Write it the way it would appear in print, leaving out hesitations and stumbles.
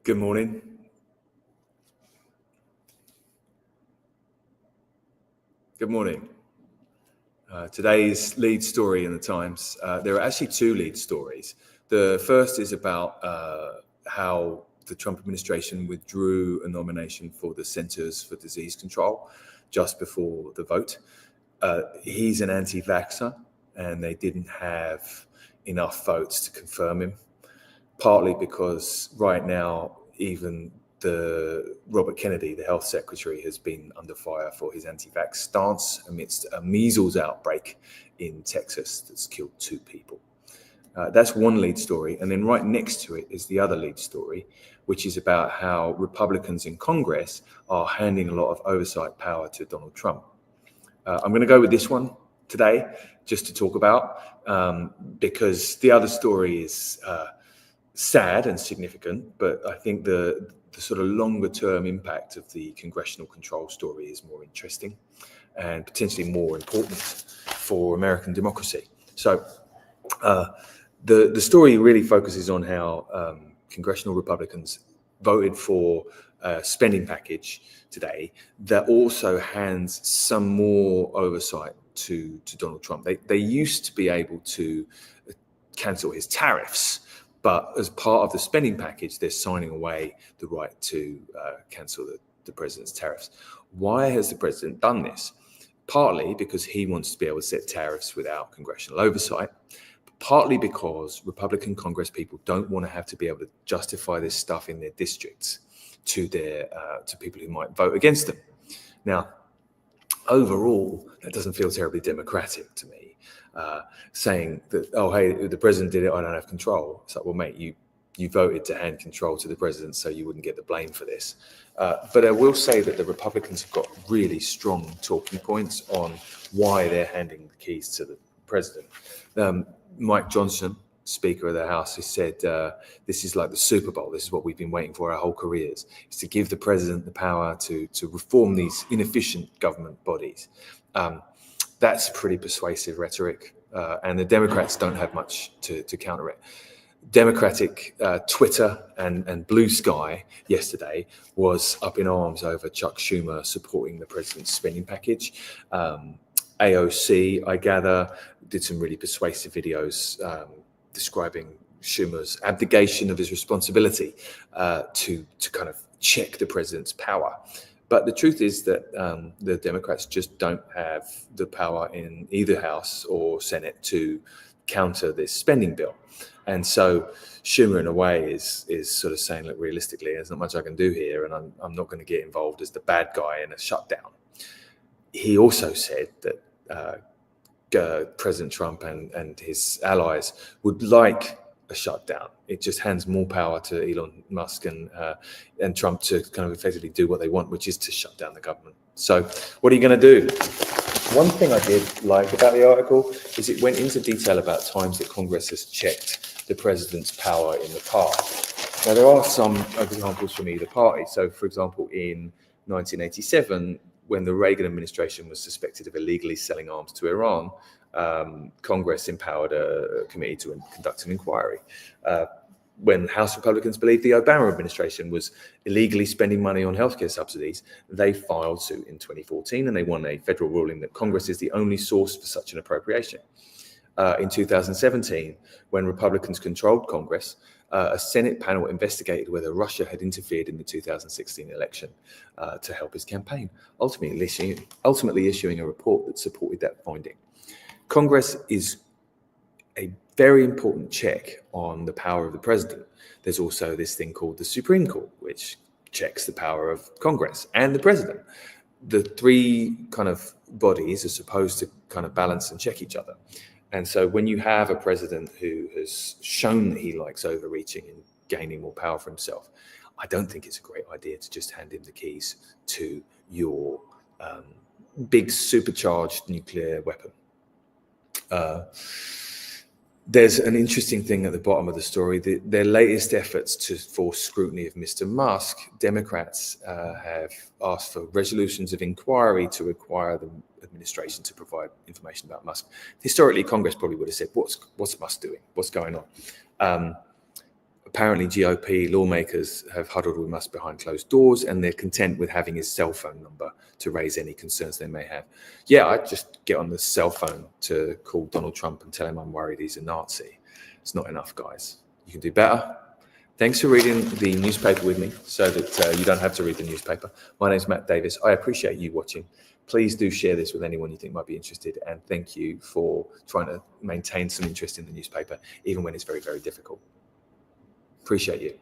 Good morning. Good morning. Today's lead story in the Times, there are actually two lead stories. The first is about how the Trump administration withdrew a nomination for the Centers for Disease Control just before the vote. He's an anti-vaxxer, and they didn't have enough votes to confirm him, partly because right now, even Robert Kennedy, the health secretary, has been under fire for his anti-vax stance amidst a measles outbreak in Texas that's killed 2 people. That's one lead story. And then right next to it is the other lead story, which is about how Republicans in Congress are handing a lot of oversight power to Donald Trump. I'm going to go with this one today just to talk about, because the other story is sad and significant, but I think the sort of longer term impact of the congressional control story is more interesting and potentially more important for American democracy. So the story really focuses on how congressional Republicans voted for a spending package today that also hands some more oversight to Donald Trump. They used to be able to cancel his tariffs, but as part of the spending package, they're signing away the right to cancel the president's tariffs. Why has the president done this? Partly because he wants to be able to set tariffs without congressional oversight, partly because Republican Congress people don't want to have to be able to justify this stuff in their districts to people who might vote against them. Now, overall, that doesn't feel terribly democratic to me. Saying that, oh, hey, the president did it, I don't have control. It's like, well, mate, you voted to hand control to the president so you wouldn't get the blame for this. But I will say that the Republicans have got really strong talking points on why they're handing the keys to the president. Mike Johnson, Speaker of the House, has said this is like the Super Bowl. This is what we've been waiting for our whole careers, is to give the president the power to reform these inefficient government bodies. That's pretty persuasive rhetoric, and the Democrats don't have much to counter it. Democratic Twitter and Blue Sky yesterday was up in arms over Chuck Schumer supporting the president's spending package. AOC, I gather, did some really persuasive videos describing Schumer's abdication of his responsibility to kind of check the president's power. But the truth is that the Democrats just don't have the power in either House or Senate to counter this spending bill. And so Schumer, in a way, is sort of saying, look, realistically, there's not much I can do here, and I'm not going to get involved as the bad guy in a shutdown. He also said that President Trump and his allies would like a shutdown. It just hands more power to Elon Musk and Trump to kind of effectively do what they want, which is to shut down the government. So what are you going to do? One thing I did like about the article is it went into detail about times that Congress has checked the president's power in the past. Now, there are some examples from either party. So, for example, in 1987, when the Reagan administration was suspected of illegally selling arms to Iran, Congress empowered a committee to conduct an inquiry. When House Republicans believed the Obama administration was illegally spending money on healthcare subsidies, they filed suit in 2014, and they won a federal ruling that Congress is the only source for such an appropriation. In 2017, when Republicans controlled Congress, a Senate panel investigated whether Russia had interfered in the 2016 election to help his campaign, ultimately issuing a report that supported that finding. Congress is a very important check on the power of the president. There's also this thing called the Supreme Court, which checks the power of Congress and the president. The three kind of bodies are supposed to kind of balance and check each other. And so when you have a president who has shown that he likes overreaching and gaining more power for himself, I don't think it's a great idea to just hand him the keys to your big supercharged nuclear weapon. There's an interesting thing at the bottom of the story. Their latest efforts for scrutiny of Mr. Musk, Democrats have asked for resolutions of inquiry to require the administration to provide information about Musk. Historically, Congress probably would have said, what's Musk doing? What's going on? apparently GOP lawmakers have huddled with Musk behind closed doors, and they're content with having his cell phone number to raise any concerns they may have. Yeah, I'd just get on the cell phone to call Donald Trump and tell him I'm worried he's a Nazi. It's not enough, guys. You can do better. Thanks for reading the newspaper with me so that you don't have to read the newspaper. My name's Matt Davis. I appreciate you watching. Please do share this with anyone you think might be interested. And thank you for trying to maintain some interest in the newspaper, even when it's very, very difficult. Appreciate you.